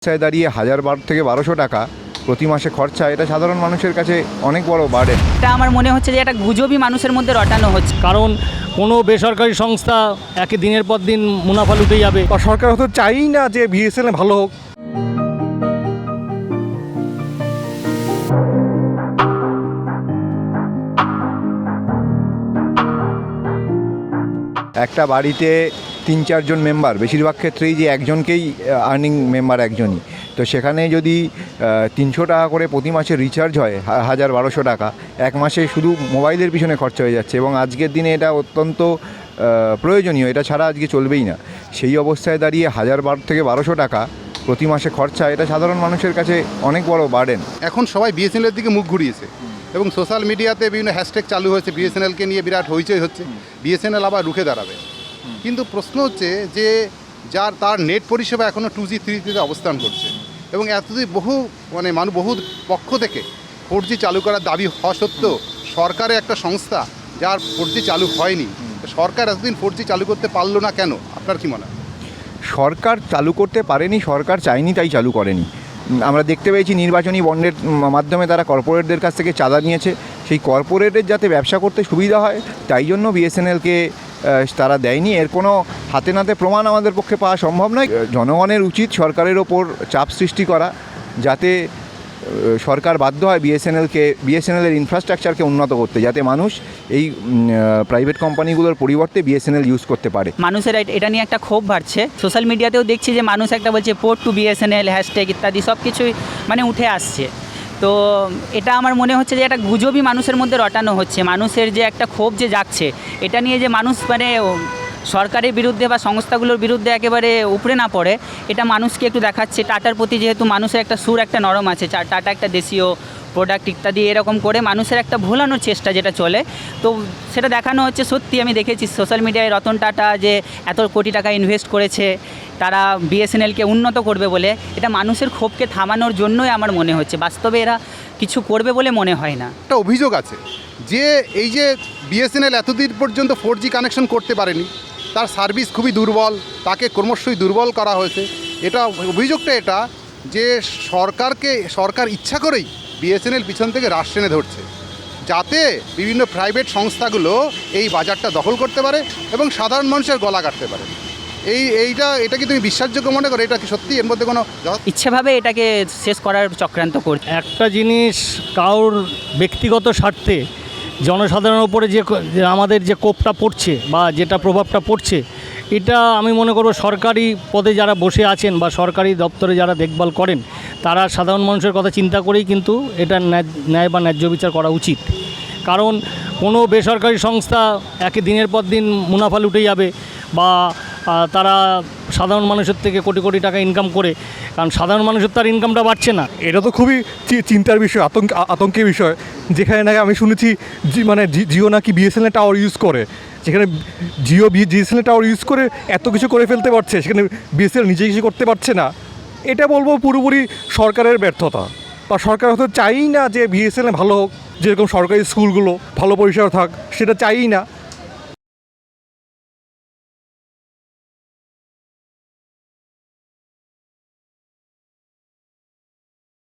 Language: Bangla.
ব্যবসায় দাঁড়িয়ে 1000 থেকে 1200 টাকা প্রতি মাসে খরচা, এটা সাধারণ মানুষের কাছে অনেক বড় বার্ডেন। এটা আমার মনে হচ্ছে যে একটা গুজবই মানুষের মধ্যে রটানো হচ্ছে। কারণ কোনো বেসরকারি সংস্থা একে দিনের পর দিন মুনাফা লুটে যাবে। বা সরকার হয়তো চাই না যে বিএসএনএল ভালো হোক। একটা বাড়িতে 3-4 জন মেম্বার, বেশিরভাগ ক্ষেত্রেই যে একজনকেই আর্নিং মেম্বার একজনই, তো সেখানে যদি 300 টাকা করে প্রতি মাসে রিচার্জ হয়, 1000-1200 টাকা এক মাসে শুধু মোবাইলের পিছনে খরচা হয়ে যাচ্ছে, এবং আজকের দিনে এটা অত্যন্ত প্রয়োজনীয়, এটা ছাড়া আজকে চলবেই না। সেই অবস্থায় দাঁড়িয়ে 1000 থেকে 1200 টাকা প্রতি মাসে খরচা, এটা সাধারণ মানুষের কাছে অনেক বড় বার্ডেন। এখন সবাই বিএসএনএলের দিকে মুখ ঘুরিয়েছে এবং সোশ্যাল মিডিয়াতে বিভিন্ন হ্যাশট্যাগ চালু হয়েছে, বিএসএনএলকে নিয়ে বিরাট হইচই হচ্ছে, বিএসএনএল আবার রুখে দাঁড়াবে। কিন্তু প্রশ্ন হচ্ছে যে তার নেট পরিষেবা এখনও 2G 3Gতে অবস্থান করছে, এবং এতদিন বহু পক্ষ থেকে 4G চালু করার দাবি হওয়া সত্ত্বেও সরকারের একটা সংস্থা যার 4G চালু হয়নি, সরকার এতদিন 4G চালু করতে পারলো না কেন? আপনার কি মনে হয়? সরকার চালু করতে পারেনি, সরকার চায়নি তাই চালু করেনি। আমরা দেখতে পেয়েছি নির্বাচনী বন্ডের মাধ্যমে তারা কর্পোরেটদের কাছ থেকে চাঁদা নিয়েছে, সেই কর্পোরেটের যাতে ব্যবসা করতে সুবিধা হয় তাই জন্য বিএসএনএলকে তারা দেয়নি। এর কোনো হাতে নাতে প্রমাণ আমাদের পক্ষে পাওয়া সম্ভব নয়। জনগণের উচিত সরকারের ওপর চাপ সৃষ্টি করা, যাতে সরকার বাধ্য হয় বিএসএনএলের ইনফ্রাস্ট্রাকচারকে উন্নত করতে, যাতে মানুষ এই প্রাইভেট কোম্পানিগুলোর পরিবর্তে বিএসএনএল ইউজ করতে পারে। মানুষের এটা নিয়ে একটা ক্ষোভ বাড়ছে। সোশ্যাল মিডিয়াতেও দেখছি যে মানুষ একটা বলছে পোর্ট টু বিএসএনএল হ্যাশট্যাগ ইত্যাদি সব কিছুই উঠে আসছে। তো এটা আমার মনে হচ্ছে যে একটা গুজবই মানুষের মধ্যে রটানো হচ্ছে। মানুষের যে একটা ক্ষোভ যে জাগছে, এটা নিয়ে যে মানুষ সরকারের বিরুদ্ধে বা সংস্থাগুলোর বিরুদ্ধে একেবারে উপরে না পড়ে, এটা মানুষকে একটু দেখাচ্ছে। টাটার প্রতি যেহেতু মানুষের একটা সুর একটা নরম আছে, টাটা একটা দেশীয় প্রোডাক্ট ইত্যাদি এরকম করে মানুষের একটা ভোলানোর চেষ্টা যেটা চলে, তো সেটা দেখানো হচ্ছে। সত্যি আমি দেখেছি সোশ্যাল মিডিয়ায় রতন টাটা যে এত কোটি টাকা ইনভেস্ট করেছে তারা বিএসএনএলকে উন্নত করবে বলে, এটা মানুষের ক্ষোভকে থামানোর জন্যই আমার মনে হচ্ছে। বাস্তবে এরা কিছু করবে বলে মনে হয় না। একটা অভিযোগ আছে যে এই যে বিএসএনএল এতদিন পর্যন্ত 4G কানেকশন করতে পারেনি, তার সার্ভিস খুবই দুর্বল, তাকে ক্রমশই দুর্বল করা হয়েছে। এটা অভিযোগটা এটা যে সরকার ইচ্ছা করেই বিএসএনএল পিছন থেকে রাশ টেনে ধরছে, যাতে বিভিন্ন প্রাইভেট সংস্থাগুলো এই বাজারটা দখল করতে পারে এবং সাধারণ মানুষের গলা কাটতে পারে। এটা কি তুমি বিশ্বাসযোগ্য মনে করো? এটা কি সত্যি এর মধ্যে কোনো ইচ্ছেভাবে এটাকে শেষ করার চক্রান্ত করছে? একটা জিনিস, কারোর ব্যক্তিগত স্বার্থে জনসাধারণের উপরে যে আমাদের যে কোপটা পড়ছে বা যেটা প্রভাবটা পড়ছে, এটা আমি মনে করব সরকারি পদে যারা বসে আছেন বা সরকারি দপ্তরে যারা দেখভাল করেন, তারা সাধারণ মানুষের কথা চিন্তা করেই কিন্তু এটা ন্যায় বা ন্যায্য বিচার করা উচিত। কারণ কোনো বেসরকারি সংস্থা একে দিনের পর দিন মুনাফা লুটে যাবে বা তারা সাধারণ মানুষের থেকে কোটি কোটি টাকা ইনকাম করে, কারণ সাধারণ মানুষের তার ইনকামটা বাড়ছে না। এটা তো খুবই চিন্তার বিষয়, আতঙ্কের বিষয়। যেখানে নাকি আমি শুনেছি জিও নাকি বিএসএনএল টাওয়ার ইউজ করে, যেখানে বিএসএনএল টাওয়ার ইউজ করে এত কিছু করে ফেলতে পারছে, সেখানে বিএসএনএল নিজে কিছু করতে পারছে না। এটা বলবো পুরোপুরি সরকারের ব্যর্থতা। বা সরকার হয়তো চাই না যে বিএসএনএল ভালো হোক, যেরকম সরকারি স্কুলগুলো ভালো পরিষেবা থাক, সেটা চাই না।